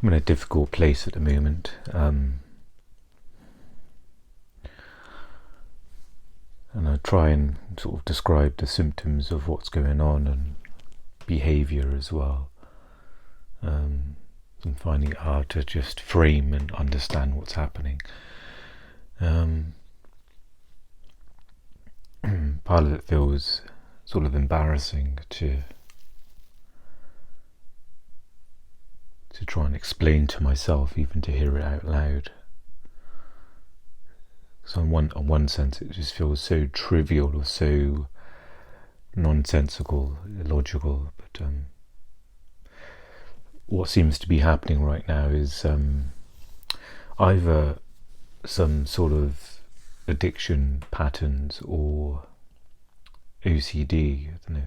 I'm in a difficult place at the moment. And I try and sort of describe the symptoms of what's going on and behaviour as well. I'm finding it hard to just frame and understand what's happening. Part of it feels sort of embarrassing to try and explain to myself, even to hear it out loud. So on one sense it just feels so trivial or so nonsensical, illogical, but what seems to be happening right now is either some sort of addiction patterns or OCD, I don't know,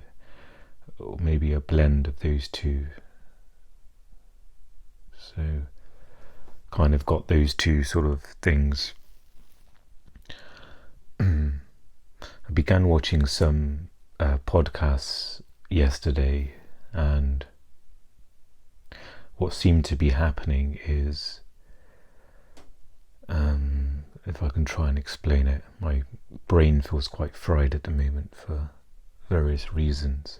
or maybe a blend of those two. So kind of got those two sort of things. I began watching some podcasts yesterday, and what seemed to be happening is, if I can try and explain it, my brain feels quite fried at the moment for various reasons.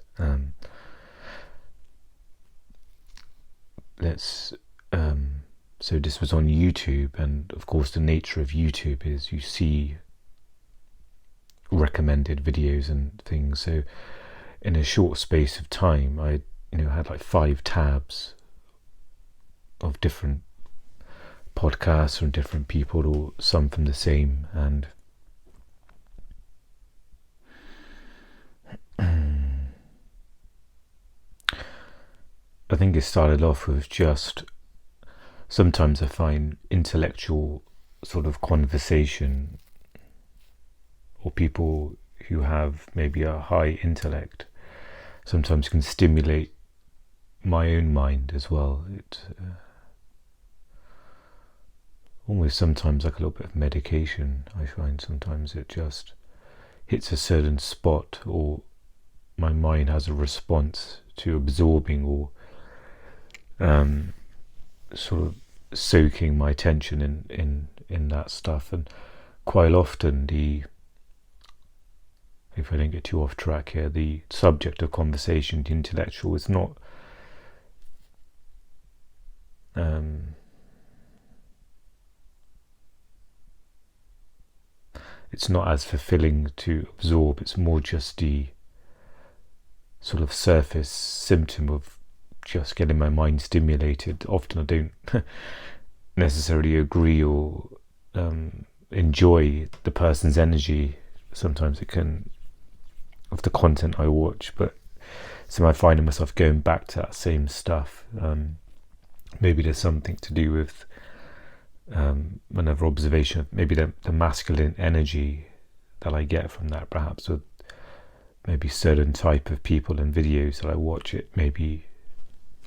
So this was on YouTube, and of course the nature of YouTube is you see recommended videos and things. So in a short space of time, I had like 5 tabs of different podcasts from different people, or some from the same, and I think it started off with just, sometimes I find intellectual sort of conversation, or people who have maybe a high intellect sometimes can stimulate my own mind as well. It almost sometimes like a little bit of medication. I find sometimes it just hits a certain spot, or my mind has a response to absorbing or sort of soaking my attention in that stuff. And quite often if I don't get too off track here, the subject of conversation, the intellectual, is not it's not as fulfilling to absorb. It's more just the sort of surface symptom of just getting my mind stimulated. Often I don't necessarily agree or enjoy the person's energy. Sometimes it can, of the content I watch, but so I find myself going back to that same stuff. Maybe there's something to do with another observation of maybe the masculine energy that I get from that, perhaps with maybe certain type of people and videos that I watch. It maybe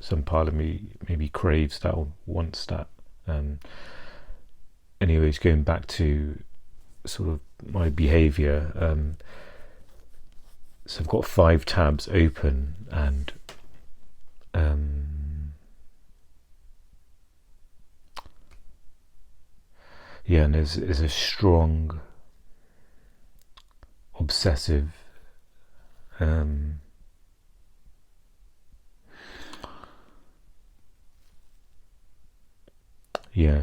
some part of me maybe craves that or wants that. Anyways, going back to sort of my behaviour, so I've got 5 tabs open, and and there's a strong obsessive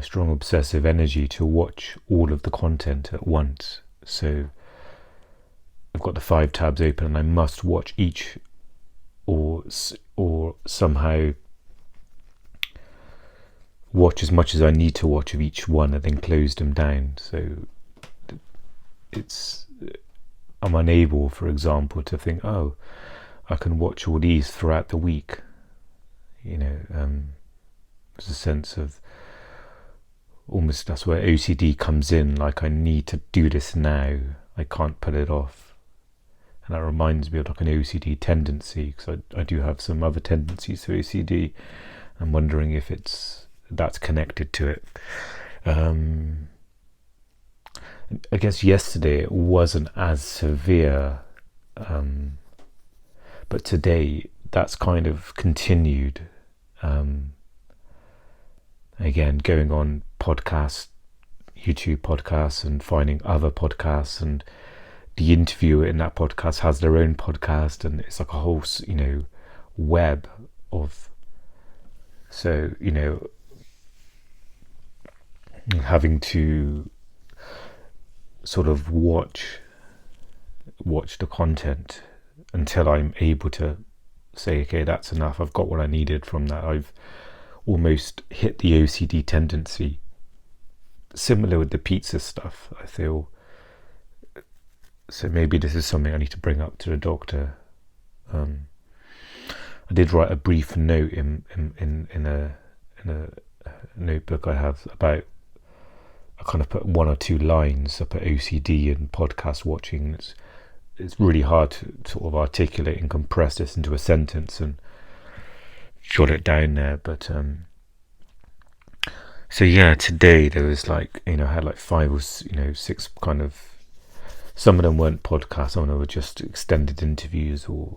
strong obsessive energy to watch all of the content at once. So I've got the 5 tabs open, and I must watch each, or somehow watch as much as I need to watch of each one, and then close them down. So I'm unable, for example, to think, oh, I can watch all these throughout the week. There's a sense of almost, that's where OCD comes in, like I need to do this now, I can't put it off. And that reminds me of like an OCD tendency, because I do have some other tendencies to OCD. I'm wondering if that's connected to it. I guess yesterday it wasn't as severe, but today that's kind of continued. again, going on podcasts, YouTube podcasts, and finding other podcasts, and the interviewer in that podcast has their own podcast, and it's like a whole, web of, so, having to sort of watch the content until I'm able to say, okay, that's enough, I've got what I needed from that, I've almost hit the OCD tendency. Similar with the pizza stuff, I feel. So maybe this is something I need to bring up to the doctor. I did write a brief note in a notebook I have about, I kind of put 1 or 2 lines. I put OCD and podcast watching. It's really hard to sort of articulate and compress this into a sentence and jot it down there. But so yeah, today there was I had like 5 or 6 kind of. Some of them weren't podcasts. Some of them were just extended interviews or.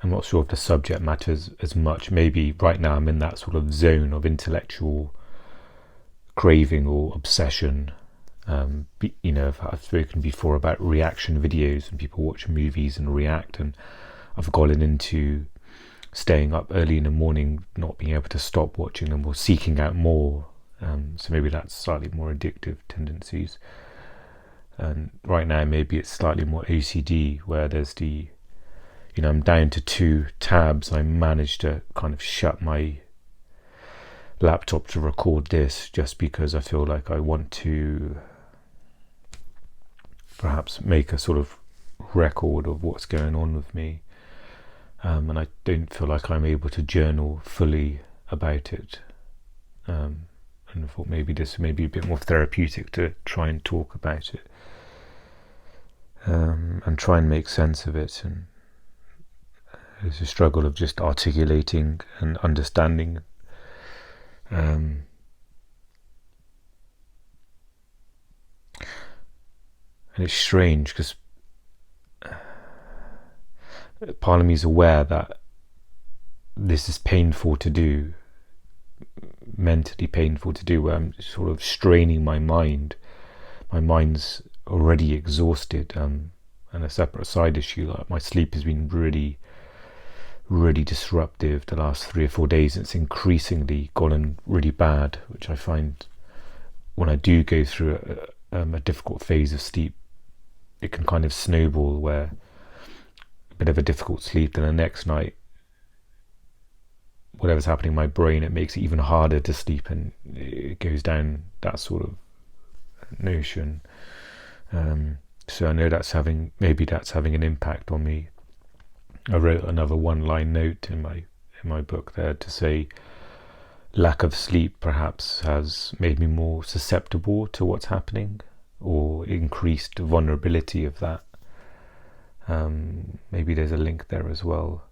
I'm not sure if the subject matters as much. Maybe right now I'm in that sort of zone of intellectual craving or obsession. I've spoken before about reaction videos and people watch movies and react, and I've gotten into staying up early in the morning, not being able to stop watching them or seeking out more. So maybe that's slightly more addictive tendencies. And right now maybe it's slightly more OCD, where there's the I'm down to 2 tabs. I managed to kind of shut my laptop to record this just because I feel like I want to perhaps make a sort of record of what's going on with me. And I don't feel like I'm able to journal fully about it. And I thought maybe this may be a bit more therapeutic to try and talk about it. And try and make sense of it. And there's a struggle of just articulating and understanding. And it's strange because part of me is aware that this is painful to do, mentally painful to do, where I'm sort of straining my mind. My mind's already exhausted. And a separate side issue, like my sleep has been really disruptive the last 3 or 4 days. It's increasingly gotten really bad, which I find when I do go through a difficult phase of sleep, it can kind of snowball, where a bit of a difficult sleep, then the next night, whatever's happening in my brain, it makes it even harder to sleep, and it goes down that sort of notion. So I know that's having an impact on me. I wrote another 1-line note in my book there to say lack of sleep perhaps has made me more susceptible to what's happening, or increased vulnerability of that. Maybe there's a link there as well.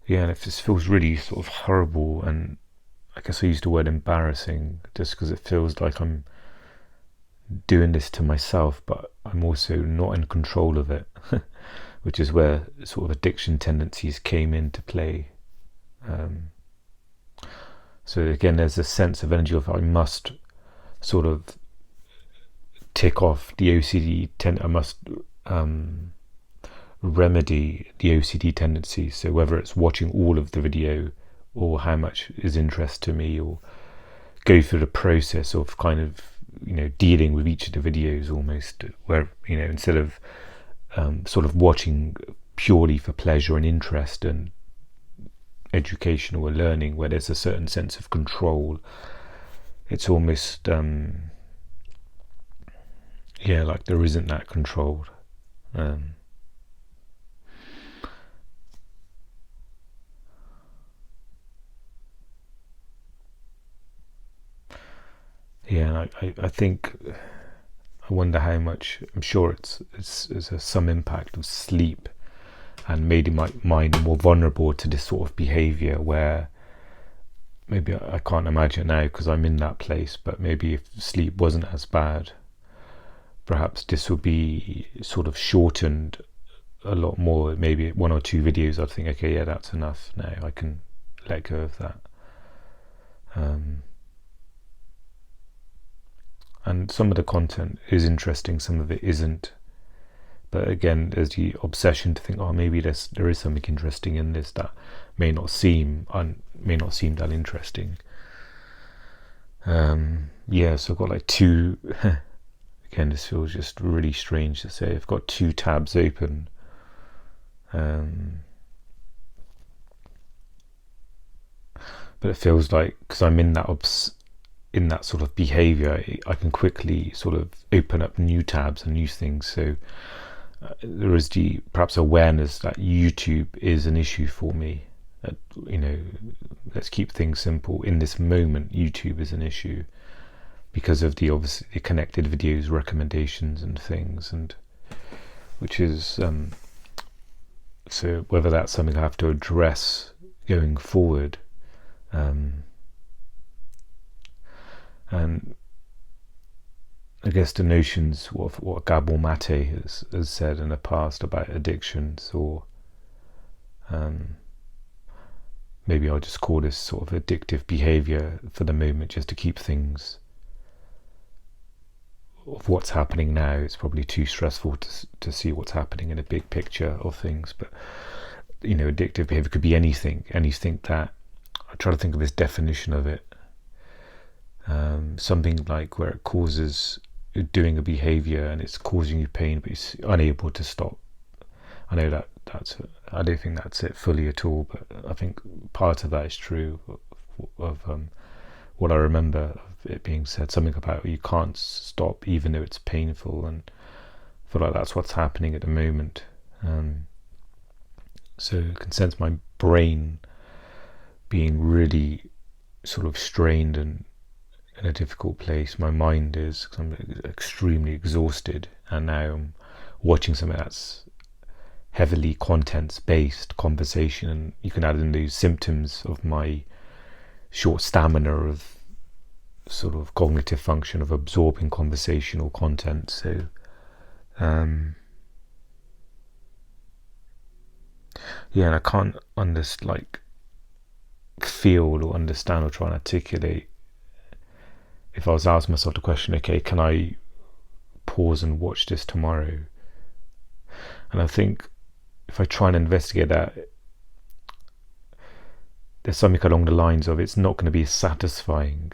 Yeah, and it just feels really sort of horrible, and I guess I used the word embarrassing just because it feels like I'm doing this to myself, but I'm also not in control of it, which is where sort of addiction tendencies came into play. So again, there's a sense of energy of I must sort of tick off the OCD I must remedy the OCD tendencies. So whether it's watching all of the video or how much is interest to me, or go through the process of kind of dealing with each of the videos almost, where instead of sort of watching purely for pleasure and interest and educational or learning, where there's a certain sense of control, it's almost like there isn't that control. I think, I wonder how much, I'm sure it's some impact of sleep and made my mind more vulnerable to this sort of behaviour, where maybe I can't imagine now because I'm in that place, but maybe if sleep wasn't as bad, perhaps this will be sort of shortened a lot more, maybe 1 or 2 videos. I'd think, okay, yeah, that's enough now, I can let go of that. And some of the content is interesting, some of it isn't, but again, there's the obsession to think, oh, maybe there is something interesting in this that may not seem that interesting. Yeah, so I've got like 2 again, this feels just really strange to say, I've got 2 tabs open. But it feels like, because I'm in that sort of behaviour, I can quickly sort of open up new tabs and new things. So there is the perhaps awareness that YouTube is an issue for me. That, let's keep things simple. In this moment, YouTube is an issue because of the obviously connected videos, recommendations, and things, and which is so whether that's something I have to address going forward. And I guess the notions what Gabor Mate has said in the past about addictions, or maybe I'll just call this sort of addictive behaviour for the moment, just to keep things of what's happening now. It's probably too stressful to see what's happening in a big picture of things, but addictive behaviour could be anything that I try to think of this definition of it. Something like where it causes doing a behaviour and it's causing you pain, but it's unable to stop. I know I don't think that's it fully at all, but I think part of that is true of what I remember of it being said, something about you can't stop even though it's painful, and I feel like that's what's happening at the moment. So I can sense my brain being really sort of strained and in a difficult place. My mind is, because I'm extremely exhausted, and now I'm watching something that's heavily contents-based conversation, and you can add in these symptoms of my short stamina of sort of cognitive function of absorbing conversational content. So yeah, and I can't feel or understand or try and articulate. If I was asking myself the question, okay, can I pause and watch this tomorrow? And I think if I try and investigate that, there's something along the lines of, it's not going to be satisfying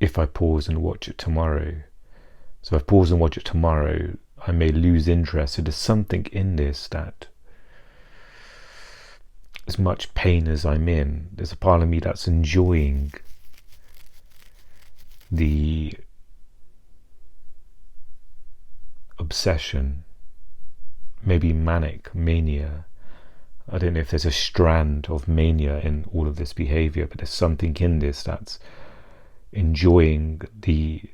if I pause and watch it tomorrow. So if I pause and watch it tomorrow, I may lose interest. So there's something in this that, as much pain as I'm in, there's a part of me that's enjoying the obsession, maybe manic mania. I don't know if there's a strand of mania in all of this behavior, but there's something in this that's enjoying the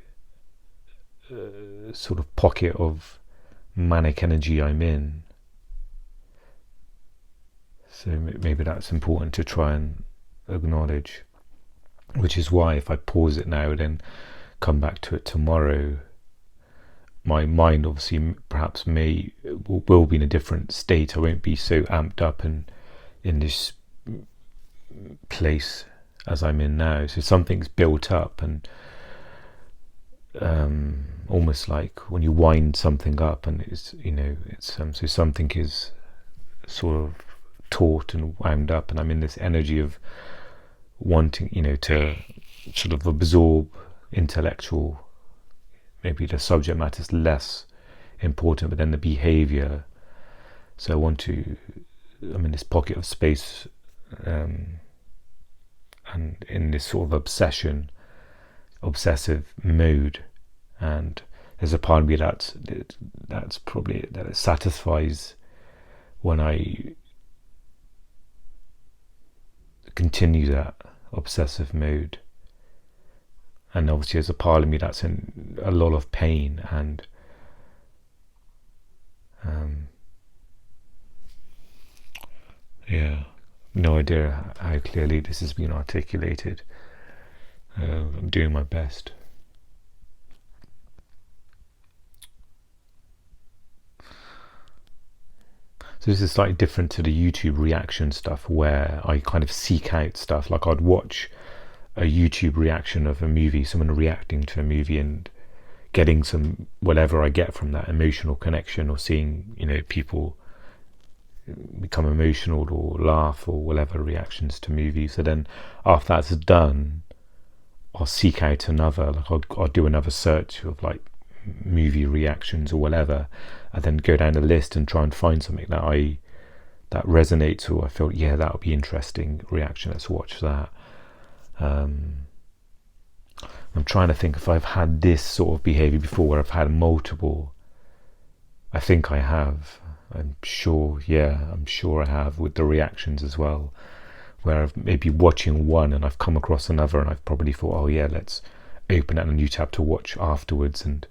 sort of pocket of manic energy I'm in. So maybe that's important to try and acknowledge, which is why if I pause it now and then come back to it tomorrow, my mind obviously perhaps will be in a different state. I won't be so amped up and in this place as I'm in now. So something's built up, and almost like when you wind something up, and it's so something is sort of taut and wound up, and I'm in this energy of wanting to sort of absorb intellectual. Maybe the subject matter is less important, but then the behavior. So I'm in this pocket of space, and in this sort of obsessive mode, and there's a part of me that's probably that it satisfies when I continue that obsessive mode. And obviously there's a part of me that's in a lot of pain, and yeah, no idea how clearly this has been articulated. I'm doing my best. So this is slightly different to the YouTube reaction stuff, where I kind of seek out stuff. Like I'd watch a YouTube reaction of a movie, someone reacting to a movie, and getting some whatever I get from that emotional connection, or seeing, you know, people become emotional or laugh or whatever reactions to movies. So then after that's done, I'll seek out another, like I'll do another search of like movie reactions or whatever, and then go down the list and try and find something that resonates, or I feel, yeah, that would be interesting reaction, let's watch that. I'm trying to think if I've had this sort of behavior before, where I've had multiple. I think I have. I'm sure I have, with the reactions as well, where I've maybe watching one and I've come across another, and I've probably thought, oh yeah, let's open up a new tab to watch afterwards. And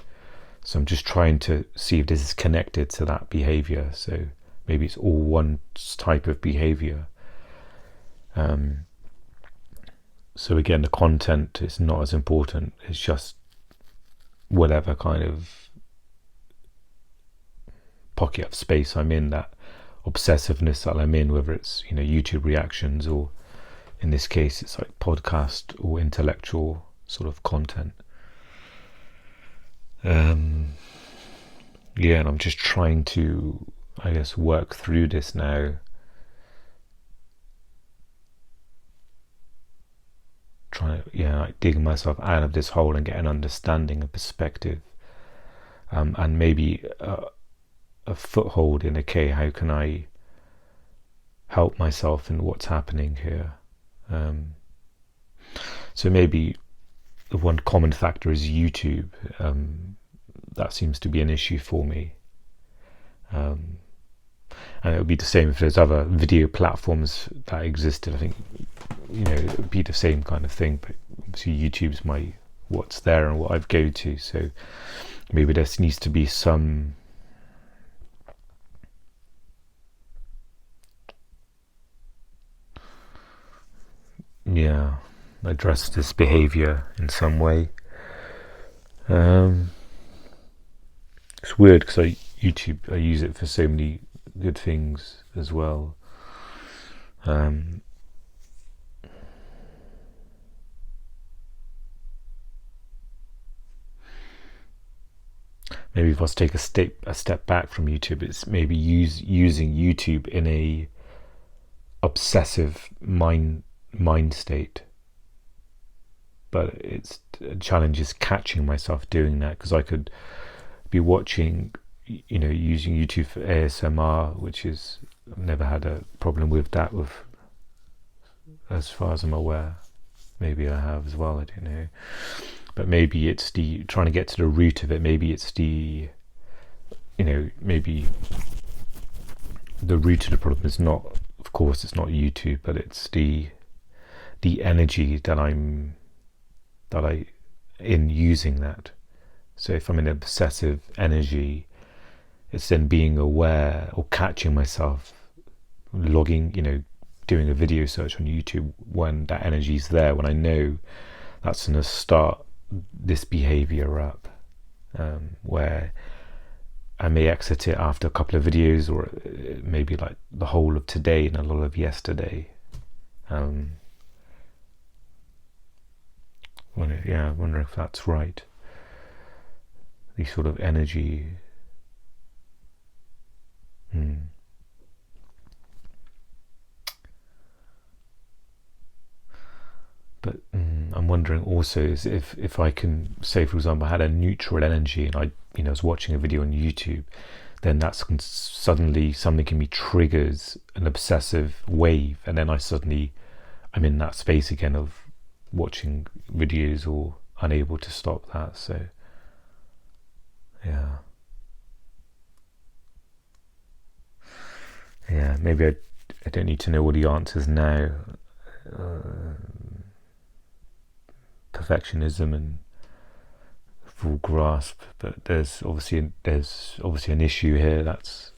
so I'm just trying to see if this is connected to that behavior. So maybe it's all one type of behavior. So again, the content is not as important. It's just whatever kind of pocket of space I'm in, that obsessiveness that I'm in, whether it's, you know, YouTube reactions, or in this case it's like podcast or intellectual sort of content. And I'm just trying to, I guess, work through this now. Trying to, like dig myself out of this hole and get an understanding, a perspective, and maybe a foothold in, okay, how can I help myself in what's happening here? So maybe the one common factor is YouTube. That seems to be an issue for me. And it would be the same if there's other video platforms that existed. I think, you know, it would be the same kind of thing, but obviously YouTube's what's there and what I've go to. So maybe there needs to be some address this behavior in some way. It's weird because I use it for so many good things as well. Maybe if I was to take a step back from YouTube, it's maybe using YouTube in a obsessive mind state. But it's a challenge is catching myself doing that, because I could be watching, you know, using YouTube for ASMR, which is, I've never had a problem with that, as far as I'm aware. Maybe I have as well, I don't know. But maybe it's trying to get to the root of it. Maybe it's maybe the root of the problem is not, of course, it's not YouTube, but it's the energy that I in using that. So if I'm in obsessive energy, it's then being aware or catching myself logging, you know, doing a video search on YouTube when that energy's there, when I know that's going to start this behavior up, where I may exit it after a couple of videos, or maybe like the whole of today and a lot of yesterday. I wonder if that's right. The sort of energy. But I'm wondering also is if I can say, for example, I had a neutral energy and I was watching a video on YouTube, then that's suddenly something in me triggers an obsessive wave, and then I'm in that space again of watching videos or unable to stop that. So maybe I don't need to know all the answers now. Perfectionism and full grasp, but there's obviously an issue here that's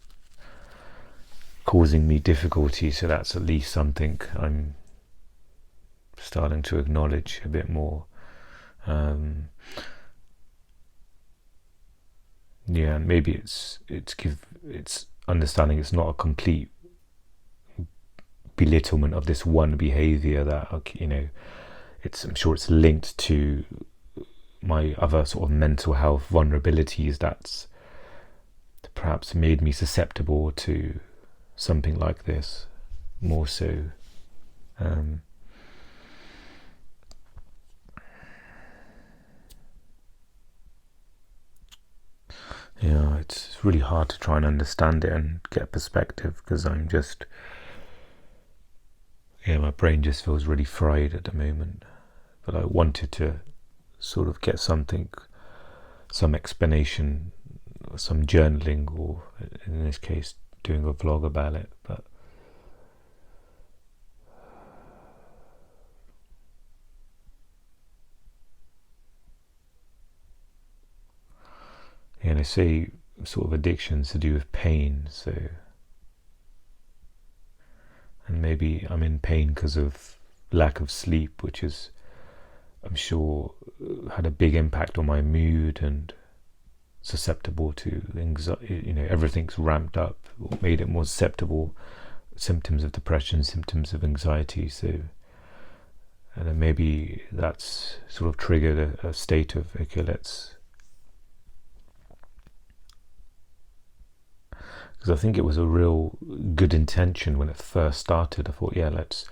causing me difficulty, so that's at least something I'm starting to acknowledge a bit more. And maybe it's understanding it's not a complete belittlement of this one behaviour that, I'm sure it's linked to my other sort of mental health vulnerabilities that's perhaps made me susceptible to something like this more so. It's really hard to try and understand it and get perspective, because I'm just, my brain just feels really fried at the moment. But I wanted to sort of get some explanation, or some journaling, or in this case doing a vlog about it. But they say sort of addictions to do with pain, so, and maybe I'm in pain because of lack of sleep, which is, I'm sure, had a big impact on my mood and susceptible to anxiety. Everything's ramped up, or made it more susceptible. Symptoms of depression, symptoms of anxiety. So, and then maybe that's sort of triggered a state of, okay, let's. Because I think it was a real good intention when it first started. I thought, there's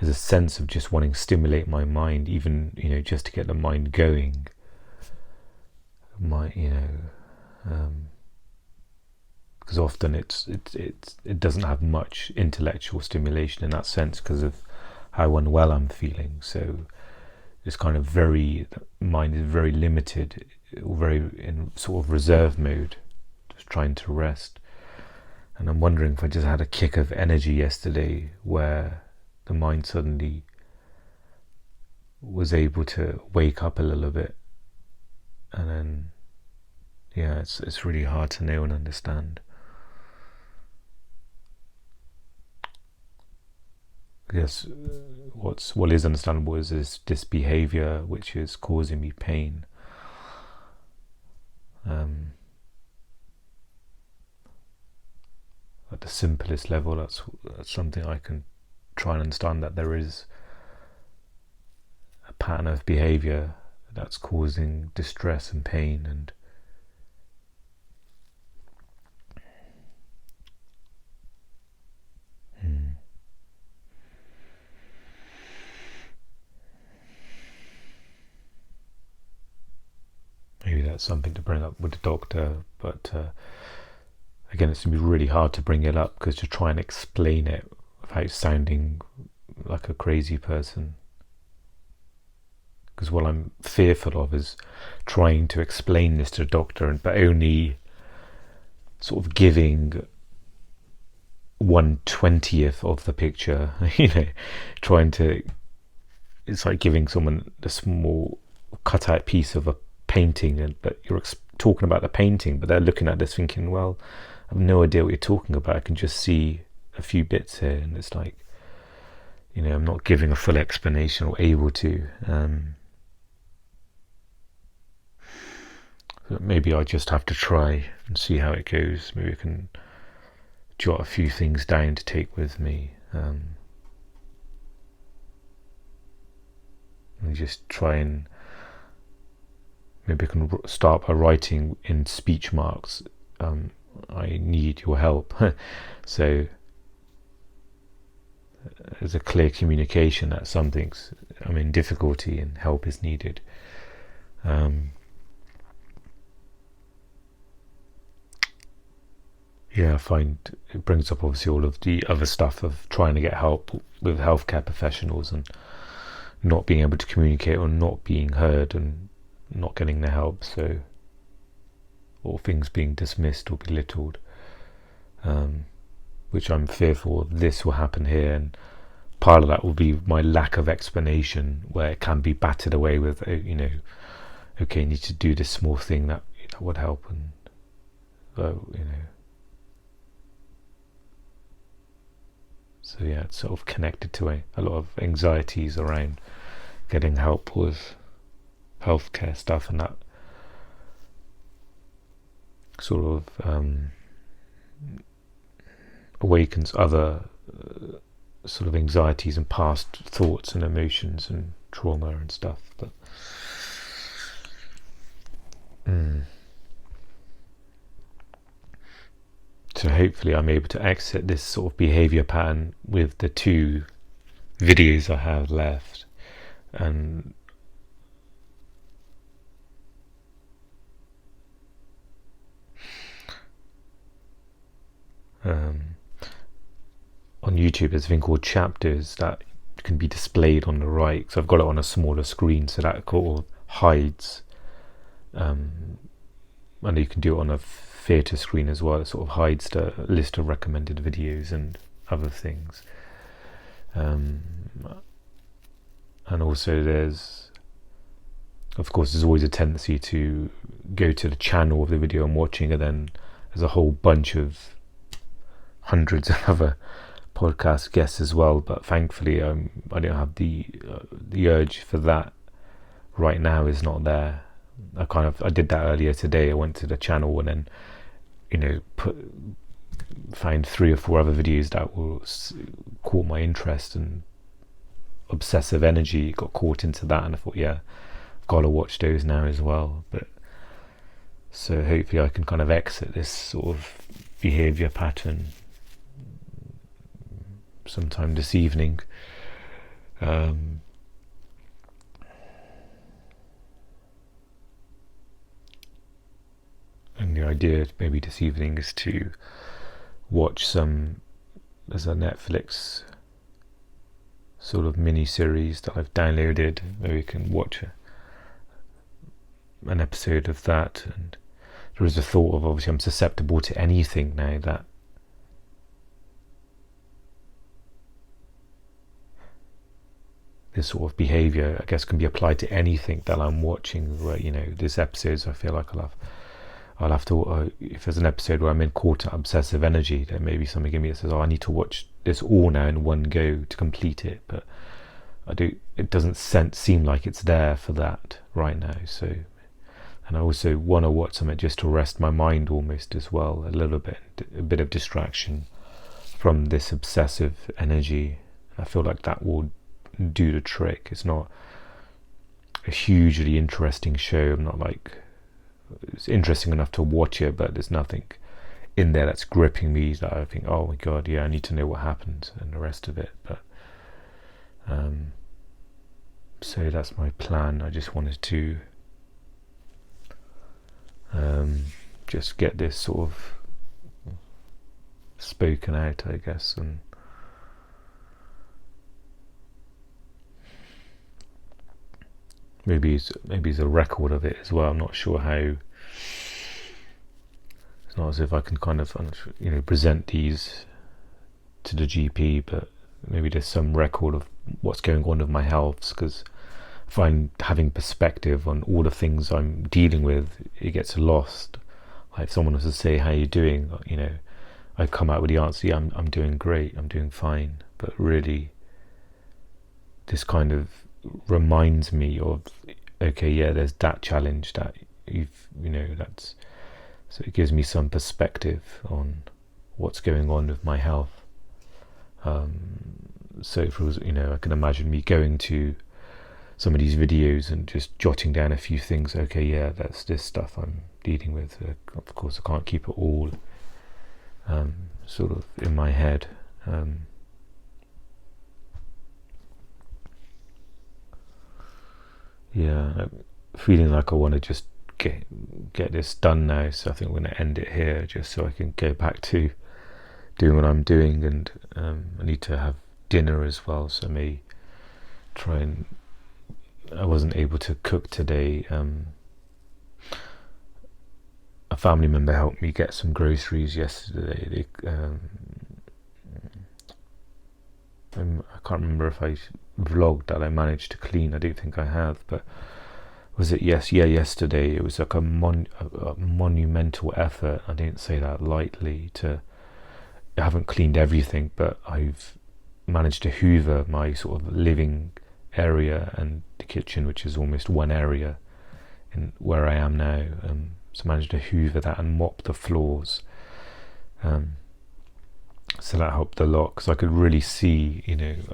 a sense of just wanting to stimulate my mind, even, just to get the mind going. Because often it doesn't have much intellectual stimulation in that sense, because of how unwell I'm feeling. So it's kind of the mind is very limited, very in sort of reserve mode, just trying to rest. And I'm wondering if I just had a kick of energy yesterday where the mind suddenly was able to wake up a little bit. And then, it's really hard to know and understand. I guess what is understandable is this behaviour which is causing me pain. At the simplest level, that's something I can try and understand, that there is a pattern of behaviour that's causing distress and pain, and maybe that's something to bring up with the doctor. But again, it's going to be really hard to bring it up, because to try and explain it without sounding like a crazy person. Because what I'm fearful of is trying to explain this to the doctor, but only sort of giving 1/20th of the picture. Trying to, it's like giving someone a small cut out piece of a painting, but you're talking about the painting, but they're looking at this thinking, well, I have no idea what you're talking about. I can just see a few bits here, and it's like, I'm not giving a full explanation or able to. Maybe I just have to try and see how it goes. Maybe I can jot a few things down to take with me, and just try and maybe I can start by writing in speech marks, I need your help. So there's a clear communication that I'm in difficulty and help is needed. I find it brings up obviously all of the other stuff of trying to get help with healthcare professionals and not being able to communicate, or not being heard, and not getting the help, or things being dismissed or belittled, which I'm fearful of this will happen here. And part of that will be my lack of explanation, where it can be battered away with, okay, you need to do this small thing that would help, and so it's sort of connected to a lot of anxieties around getting help with healthcare stuff, and that sort of awakens other sort of anxieties and past thoughts and emotions and trauma and stuff. But so hopefully I'm able to exit this sort of behaviour pattern with the 2 videos I have left, and on YouTube there's a thing called chapters that can be displayed on the right, so I've got it on a smaller screen, so that sort of hides, and you can do it on a theatre screen as well. It sort of hides the list of recommended videos and other things, and also there's always a tendency to go to the channel of the video I'm watching, and then there's a whole bunch of hundreds of other podcast guests as well, but thankfully I don't have the urge for that right now. Is not there. I did that earlier today. I went to the channel and then find 3 or 4 other videos that caught my interest, and obsessive energy got caught into that, and I thought, yeah, I've got to watch those now as well. But so hopefully I can kind of exit this sort of behaviour pattern sometime this evening. And the idea maybe this evening is to watch there's a Netflix sort of mini series that I've downloaded. Maybe we can watch an episode of that. And there is a thought of, obviously I'm susceptible to anything now, that this sort of behaviour, I guess, can be applied to anything that I'm watching. Where, there's episodes I feel like I'll have to, if there's an episode where I'm in caught at obsessive energy, there may be something in me that says, I need to watch this all now in one go to complete it, but it doesn't seem like it's there for that right now. So, and I also want to watch something just to rest my mind almost as well, a bit of distraction from this obsessive energy. I feel like that will do the trick. It's not a hugely interesting show. It's interesting enough to watch it, but there's nothing in there that's gripping me that I think, oh my god, yeah, I need to know what happened and the rest of it. But so that's my plan. I just wanted to just get this sort of spoken out, I guess, and maybe it's a record of it as well. I'm not sure how. It's not as if I can kind of present these to the GP, but maybe there's some record of what's going on with my health, because I find having perspective on all the things I'm dealing with, it gets lost. Like if someone was to say, how are you doing, I come out with the answer, yeah, I'm doing great, I'm doing fine. But really this kind of reminds me of, okay, yeah, there's that challenge that so it gives me some perspective on what's going on with my health. So if it was, I can imagine me going to some of these videos and just jotting down a few things. Okay, yeah, that's this stuff I'm dealing with. Of course, I can't keep it all sort of in my head. Yeah, feeling like I want to just get this done now, so I think I'm going to end it here, just so I can go back to doing what I'm doing. And I need to have dinner as well, so I may try and. I wasn't able to cook today. A family member helped me get some groceries yesterday. I can't remember if I vlogged that I managed to clean. I don't think I have, but was it yesterday? It was like a monumental effort. I didn't say that lightly. I haven't cleaned everything, but I've managed to hoover my sort of living area and the kitchen, which is almost one area in where I am now. So I managed to hoover that and mop the floors. So that helped a lot, because I could really see,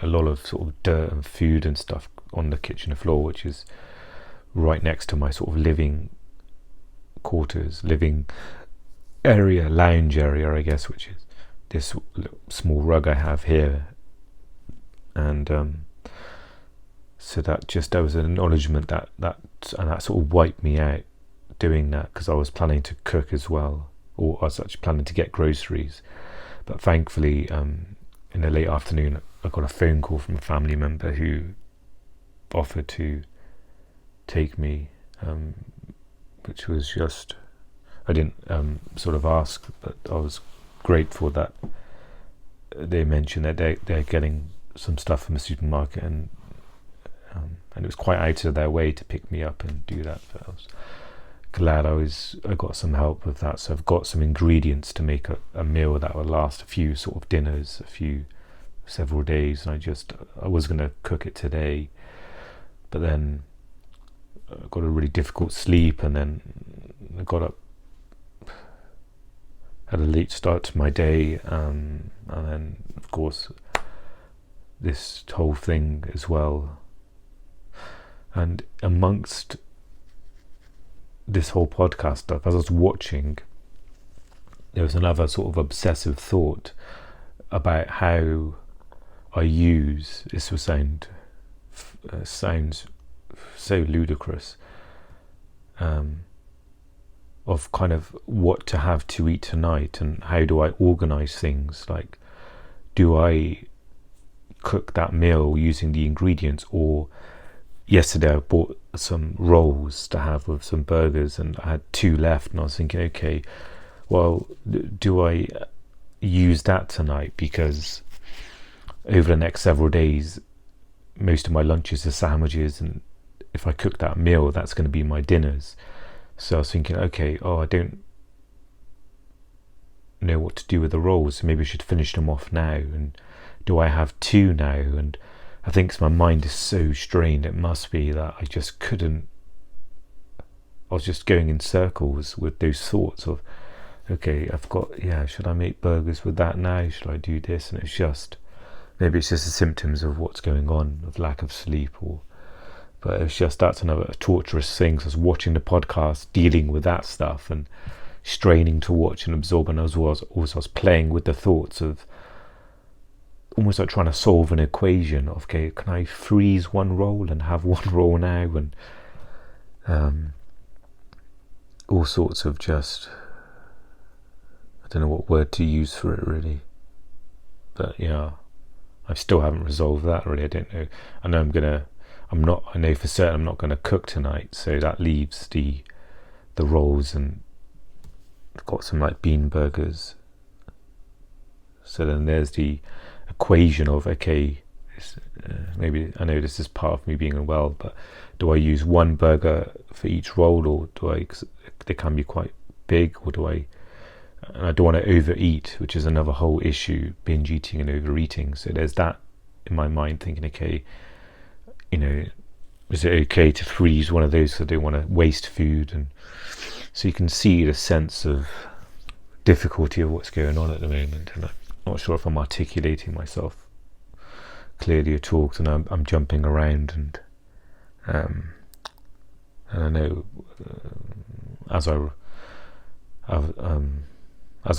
a lot of sort of dirt and food and stuff on the kitchen floor, which is right next to my sort of living quarters, living area, lounge area, I guess, which is this small rug I have here. And so that was an acknowledgement that sort of wiped me out doing that, because I was planning to cook as well, or I was actually planning to get groceries. But thankfully, in the late afternoon, I got a phone call from a family member who offered to take me, which was just, I didn't sort of ask, but I was grateful that they mentioned that they're getting some stuff from the supermarket, and it was quite out of their way to pick me up and do that. But I was glad I got some help with that. So I've got some ingredients to make a meal that will last a few sort of dinners, several days. And I was going to cook it today, but then I got a really difficult sleep, and then I got up, had a late start to my day, and then of course this whole thing as well. And amongst this whole podcast stuff, as I was watching, there was another sort of obsessive thought about how I use, this will sounds so ludicrous, of kind of what to have to eat tonight, and how do I organise things, like, do I cook that meal using the ingredients, or yesterday I bought some rolls to have with some burgers, and I had 2 left, and I was thinking, okay, well, do I use that tonight, because over the next several days most of my lunches are sandwiches, and if I cook that meal, that's going to be my dinners. So I was thinking, okay, I don't know what to do with the rolls, so maybe I should finish them off now. And do I have 2 now? And I think my mind is so strained, it must be that I just couldn't, I was just going in circles with those thoughts of, okay, should I make burgers with that now? Should I do this? And maybe it's just the symptoms of what's going on, of lack of sleep, but it's just, that's another torturous thing. So I was watching the podcast, dealing with that stuff, and straining to watch and absorb, and I was playing with the thoughts of almost like trying to solve an equation of, okay, can I freeze one roll and have one roll now, and all sorts of just, I don't know what word to use for it really, but yeah, I still haven't resolved that really. I don't know. I know for certain I'm not going to cook tonight, so that leaves the rolls, and I've got some like bean burgers. So then there's the equation of, okay, maybe I know this is part of me being unwell, but do I use one burger for each roll, or they can be quite big, or and I don't want to overeat, which is another whole issue, binge eating and overeating. So there's that in my mind, thinking, okay, is it okay to freeze one of those because I don't want to waste food? And so you can see the sense of difficulty of what's going on at the moment, and I'm not sure if I'm articulating myself clearly at all, because I'm jumping around, and I know as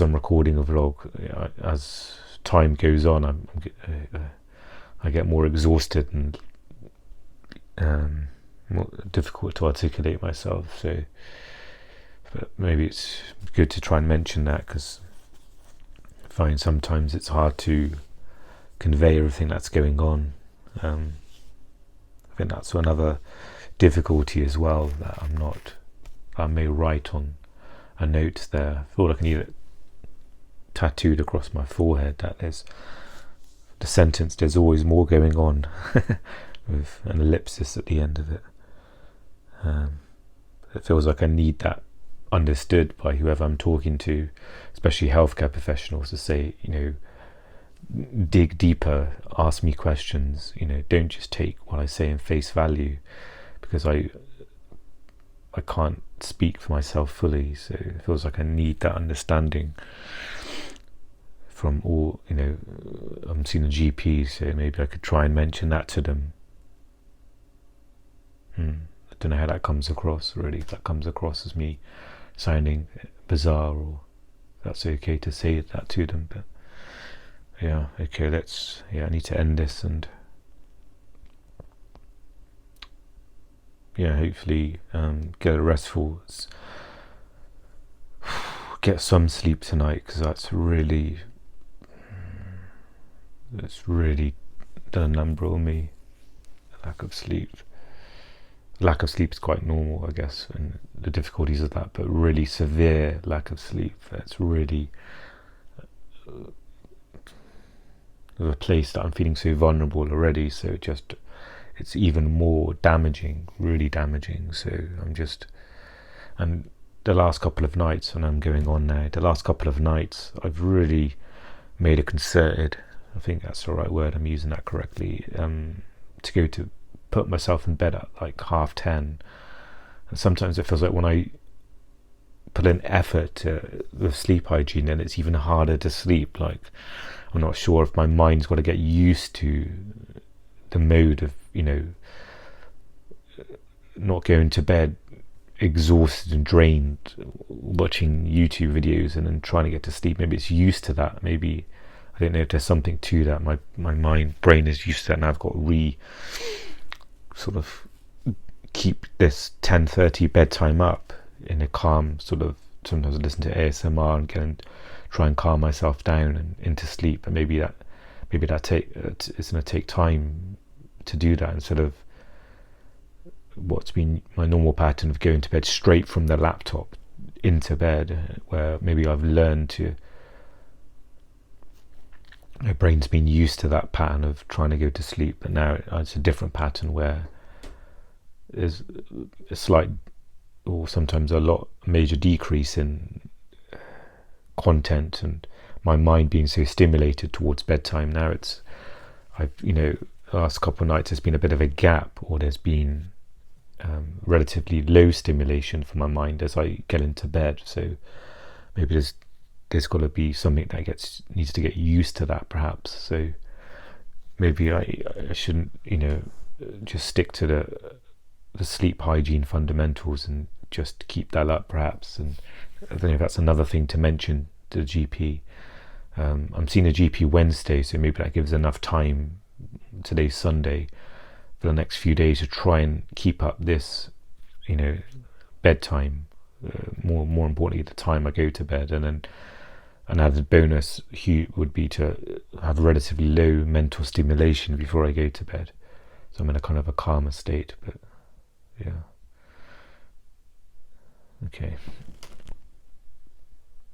I'm recording a vlog, as time goes on, I get more exhausted and more difficult to articulate myself. So, but maybe it's good to try and mention that, because I find sometimes it's hard to convey everything that's going on. I think that's another difficulty as well, that I may write on a note there. I feel like I need it tattooed across my forehead, that there's the sentence, there's always more going on, with an ellipsis at the end of it. It feels like I need that understood by whoever I'm talking to, especially healthcare professionals, to say, dig deeper, ask me questions, don't just take what I say in face value, because I can't speak for myself fully. So it feels like I need that understanding from all, I'm seeing a GP, so maybe I could try and mention that to them. I don't know how that comes across, really, if that comes across as me sounding bizarre, or that's okay to say that to them. But yeah, okay, I need to end this, and hopefully get a restful, get some sleep tonight, because it's really done a number on me. Lack of sleep is quite normal, I guess, and the difficulties of that, but really severe lack of sleep, that's really the place that I'm feeling so vulnerable already, so it's even more damaging, really damaging. So and the last couple of nights, and I'm going on now, I've really made a concerted, I think that's the right word, I'm using that correctly, to go to put myself in bed at like 10:30, and sometimes it feels like when I put in effort to the sleep hygiene, then it's even harder to sleep. Like, I'm not sure if my mind's got to get used to the mode of not going to bed exhausted and drained, watching YouTube videos and then trying to get to sleep. Maybe it's used to that. Maybe, I don't know if there's something to that. My brain is used to that, and I've got to sort of keep this 10:30 bedtime up in a calm sort of. Sometimes I listen to ASMR and try and calm myself down and into sleep, and maybe it's going to take time to do that, instead of what's been my normal pattern of going to bed straight from the laptop into bed, where maybe I've learned to, my brain's been used to that pattern of trying to go to sleep, but now it's a different pattern where there's a slight, or sometimes a major decrease in content, and my mind being so stimulated towards bedtime. Now the last couple of nights there's been a bit of a gap, or there's been relatively low stimulation for my mind as I get into bed. So maybe there's got to be something that needs to get used to that, perhaps. So maybe I shouldn't just stick to the sleep hygiene fundamentals and just keep that up, perhaps. And I don't know if that's another thing to mention to the GP. I'm seeing a GP Wednesday, so maybe that gives enough time. Today's Sunday, for the next few days, to try and keep up this bedtime, more importantly the time I go to bed. And then an added bonus would be to have relatively low mental stimulation before I go to bed, so I'm in a kind of a calmer state. But yeah, okay.